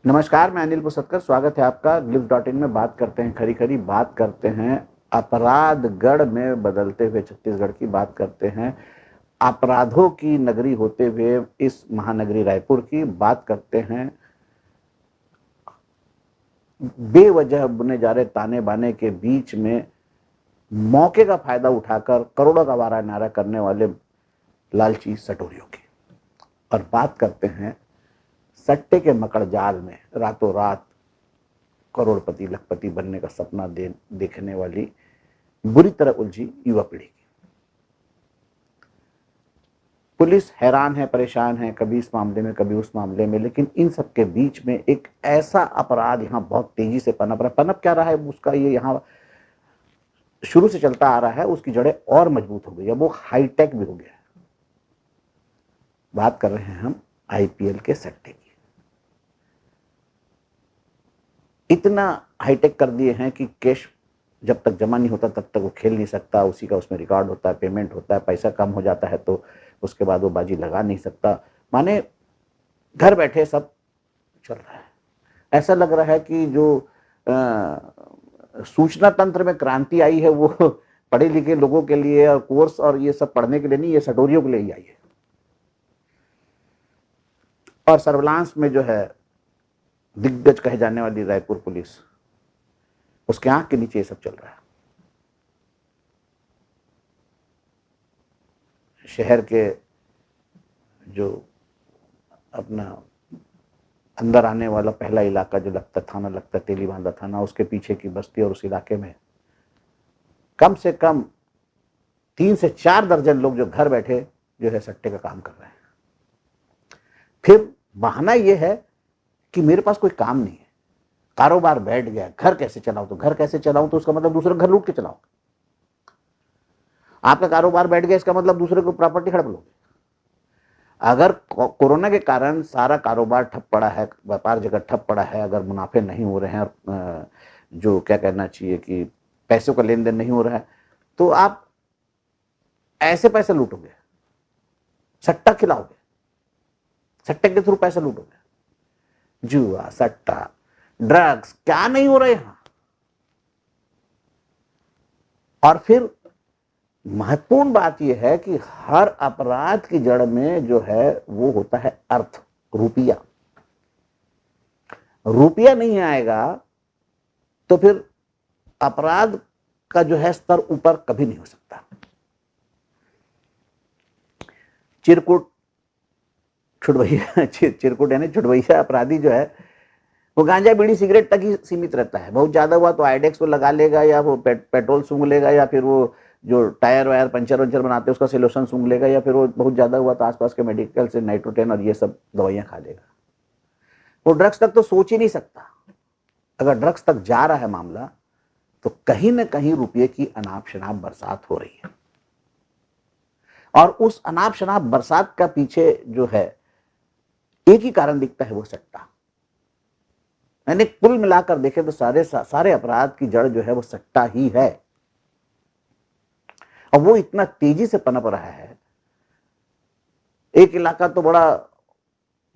नमस्कार, मैं अनिल पुसतकर। स्वागत है आपका। glimpse.in में बात करते हैं खरी खरी, बात करते हैं अपराधगढ़ में बदलते हुए छत्तीसगढ़ की, बात करते हैं अपराधों की नगरी होते हुए इस महानगरी रायपुर की, बात करते हैं बेवजह बुने जा रहे ताने बाने के बीच में मौके का फायदा उठाकर करोड़ों का वारा नारा करने वाले लालची सटोरियों की, और बात करते हैं सट्टे के मकड़ जाल में रातों रात करोड़पति लखपति बनने का सपना देखने वाली बुरी तरह उलझी युवा पीढ़ी की। पुलिस हैरान है, परेशान है, कभी इस मामले में कभी उस मामले में, लेकिन इन सब के बीच में एक ऐसा अपराध यहाँ बहुत तेजी से पनप क्या रहा है, उसका ये यहाँ शुरू से चलता आ रहा है, उसकी जड़ें और मजबूत हो गई है, वो हाईटेक भी हो गया है। बात कर रहे हैं हम आईपीएल के सट्टे की। इतना हाईटेक कर दिए हैं कि कैश जब तक जमा नहीं होता तब तक वो खेल नहीं सकता, उसी का उसमें रिकॉर्ड होता है, पेमेंट होता है, पैसा कम हो जाता है तो उसके बाद वो बाजी लगा नहीं सकता। माने घर बैठे सब चल रहा है। ऐसा लग रहा है कि जो सूचना तंत्र में क्रांति आई है वो पढ़े लिखे लोगों के लिए और कोर्स और ये सब पढ़ने के लिए नहीं, ये सटोरियों के लिए ही आई है। और सर्विलांस में जो है दिग्गज कहे जाने वाली रायपुर पुलिस, उसके आंख के नीचे ये सब चल रहा है। शहर के जो अपना अंदर आने वाला पहला इलाका जो लगता थाना, लगता तेली बांधा थाना, उसके पीछे की बस्ती और उस इलाके में कम से कम 3 से 4 दर्जन लोग जो घर बैठे जो है सट्टे का काम कर रहे हैं। फिर बहाना यह है कि मेरे पास कोई काम नहीं है, कारोबार बैठ गया, घर कैसे चलाऊं, तो घर कैसे चलाऊं तो उसका मतलब दूसरे घर लूट के चलाओ। आपका कारोबार बैठ गया इसका मतलब दूसरे को प्रॉपर्टी हड़प लोगे। अगर कोरोना के कारण सारा कारोबार ठप पड़ा है, व्यापार जगत ठप पड़ा है, अगर मुनाफे नहीं हो रहे हैं और जो क्या कहना चाहिए कि पैसों का लेन देन नहीं हो रहा है, तो आप ऐसे पैसे लूटोगे, सट्टा खिलाओगे, सट्टे के थ्रू पैसे लूटोगे। जुआ, सट्टा, ड्रग्स, क्या नहीं हो रहा यहां। और फिर महत्वपूर्ण बात यह है कि हर अपराध की जड़ में जो है वो होता है अर्थ, रुपया। रुपया नहीं आएगा तो फिर अपराध का जो है स्तर ऊपर कभी नहीं हो सकता। चिरकुट छुड़वैया चिरकुट यानी छुड़वैया अपराधी जो है वो गांजा बीड़ी सिगरेट तक ही सीमित रहता है। बहुत ज्यादा हुआ तो आइडेक्स वो लगा लेगा, या वो पेट्रोल सूंघ लेगा, या फिर वो जो टायर वायर पंचर वंचर बनाते हैं उसका सोल्यूशन सूंघ लेगा, या फिर वो बहुत ज्यादा हुआ तो आसपास के मेडिकल से नाइट्रोटेन और ये सब दवाइयां खा लेगा। वो ड्रग्स तक तो सोच ही नहीं सकता। अगर ड्रग्स तक जा रहा है मामला तो कहीं ना कहीं रुपये की अनाप शनाप बरसात हो रही है, और उस अनाप शनाप बरसात का पीछे जो है एक ही कारण दिखता है, वो सट्टा। यानी कुल मिलाकर देखें तो सारे अपराध की जड़ जो है वो सट्टा ही है। और वो इतना तेजी से पनप रहा है। एक इलाका तो बड़ा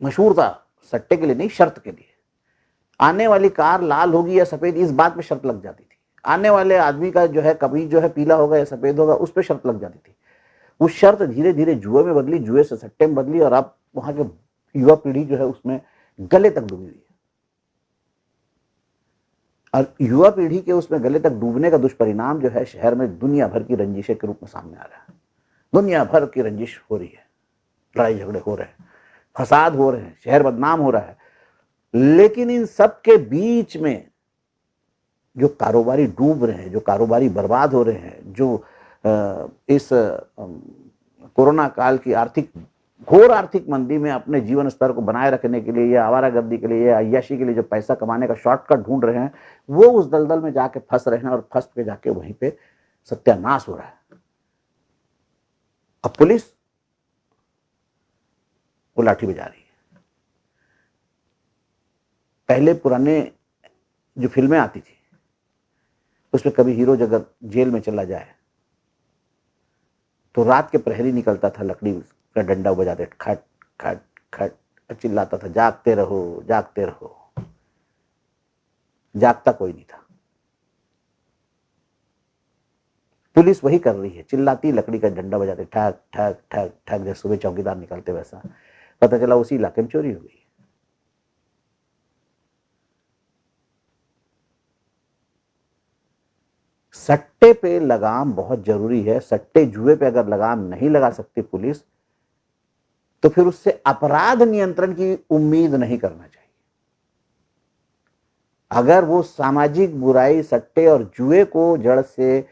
मशहूर था सट्टे के लिए नहीं, शर्त के लिए। आने वाली कार लाल होगी या सफेद, इस बात पे शर्त लग जाती थी। आने वाले आदमी का जो है कभी जो है पीला होगा या सफेद होगा, उस पर शर्त लग जाती थी। वो शर्त धीरे धीरे जुए में बदली, जुए से सट्टे में बदली, और अब वहां के युवा पीढ़ी जो है उसमें गले तक डूबी हुई है। और युवा पीढ़ी के उसमें गले तक डूबने का दुष्परिणाम जो है शहर में दुनिया भर की रंजिशें के रूप में सामने आ रहा है। दुनिया भर की रंजिश हो रही है, लड़ाई झगड़े हो रहे हैं, फसाद हो रहे हैं, शहर बदनाम हो रहा है। लेकिन इन सब के बीच में जो कारोबारी डूब रहे हैं, जो कारोबारी बर्बाद हो रहे हैं, जो इस कोरोना काल की घोर आर्थिक मंदी में अपने जीवन स्तर को बनाए रखने के लिए या आवारागर्दी के लिए या अय्याशी के लिए जो पैसा कमाने का शॉर्टकट ढूंढ रहे हैं, वो उस दलदल में जाके फंस रहे हैं, और फंस के जाके वहीं पे सत्यानाश हो रहा है। अब पुलिस वो लाठी बजा रही है। पहले पुराने जो फिल्में आती थी उसमें कभी हीरो अगर जेल में चला जाए तो रात के प्रहरी निकलता था, लकड़ी का डंडा बजाते, खट खट खट, चिल्लाता था, जागते रहो जागते रहो। जागता कोई नहीं था। पुलिस वही कर रही है, चिल्लाती, लकड़ी का डंडा बजाते, ठक ठक ठक ठक, जैसे सुबह चौकीदार निकलते वैसा। पता चला उसी इलाके में चोरी हो गई। सट्टे पे लगाम बहुत जरूरी है। सट्टे जुए पे अगर लगाम नहीं लगा सकती पुलिस, तो फिर उससे अपराध नियंत्रण की उम्मीद नहीं करना चाहिए। अगर वो सामाजिक बुराई, सट्टे और जुए को जड़ से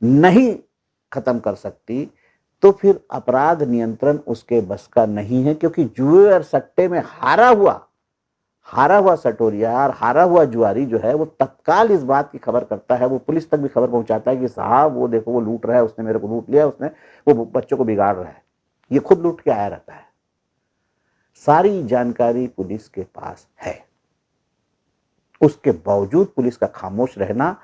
नहीं खत्म कर सकती, तो फिर अपराध नियंत्रण उसके बस का नहीं है। क्योंकि जुए और सट्टे में हारा हुआ सटोरिया और हारा हुआ जुआरी जो है, वो तत्काल इस बात की खबर करता है, वो पुलिस तक भी खबर पहुंचाता है कि साहब वो देखो, वो लूट रहा है, उसने मेरे को लूट लिया, उसने वो बच्चों को बिगाड़ रहा है, ये खुद लूट के आया रहता है। सारी जानकारी पुलिस के पास है। उसके बावजूद पुलिस का खामोश रहना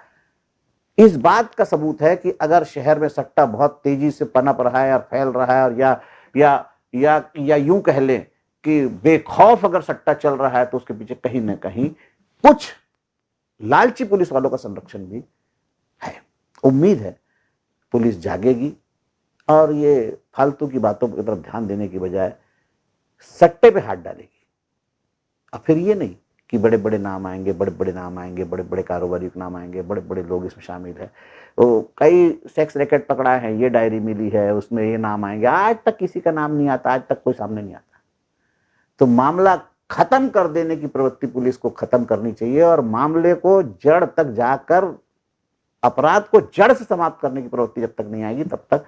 इस बात का सबूत है कि अगर शहर में सट्टा बहुत तेजी से पनप रहा है और फैल रहा है, और या यूं कह लें कि बेखौफ अगर सट्टा चल रहा है, तो उसके पीछे कहीं ना कहीं कुछ लालची पुलिस वालों का संरक्षण भी है। उम्मीद है पुलिस जागेगी और ये फालतू की बातों की तरफ ध्यान देने की बजाय सट्टे पे हाथ डालेगी। अब फिर ये नहीं कि बड़े बड़े नाम आएंगे, बड़े बड़े नाम आएंगे, बड़े बड़े कारोबारियों के नाम आएंगे, बड़े बड़े लोग इसमें शामिल है। तो कई सेक्स रैकेट पकड़ा है, ये डायरी मिली है, उसमें ये नाम आएंगे। आज तक किसी का नाम नहीं आता, आज तक कोई सामने नहीं आता। तो मामला खत्म कर देने की प्रवृत्ति पुलिस को खत्म करनी चाहिए, और मामले को जड़ तक जाकर अपराध को जड़ से समाप्त करने की प्रवृत्ति जब तक नहीं आएगी, तब तक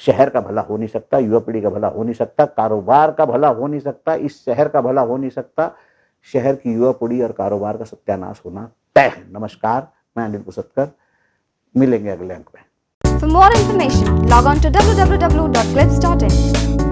शहर का भला हो नहीं सकता, युवा पीढ़ी का भला हो नहीं सकता, कारोबार का भला हो नहीं सकता, इस शहर का भला हो नहीं सकता। शहर की युवा पीढ़ी और कारोबार का सत्यानाश होना तय है। नमस्कार, मैं अनिल पुसतकर, मिलेंगे अगले अंक में। For more information, log on to www.clips.in.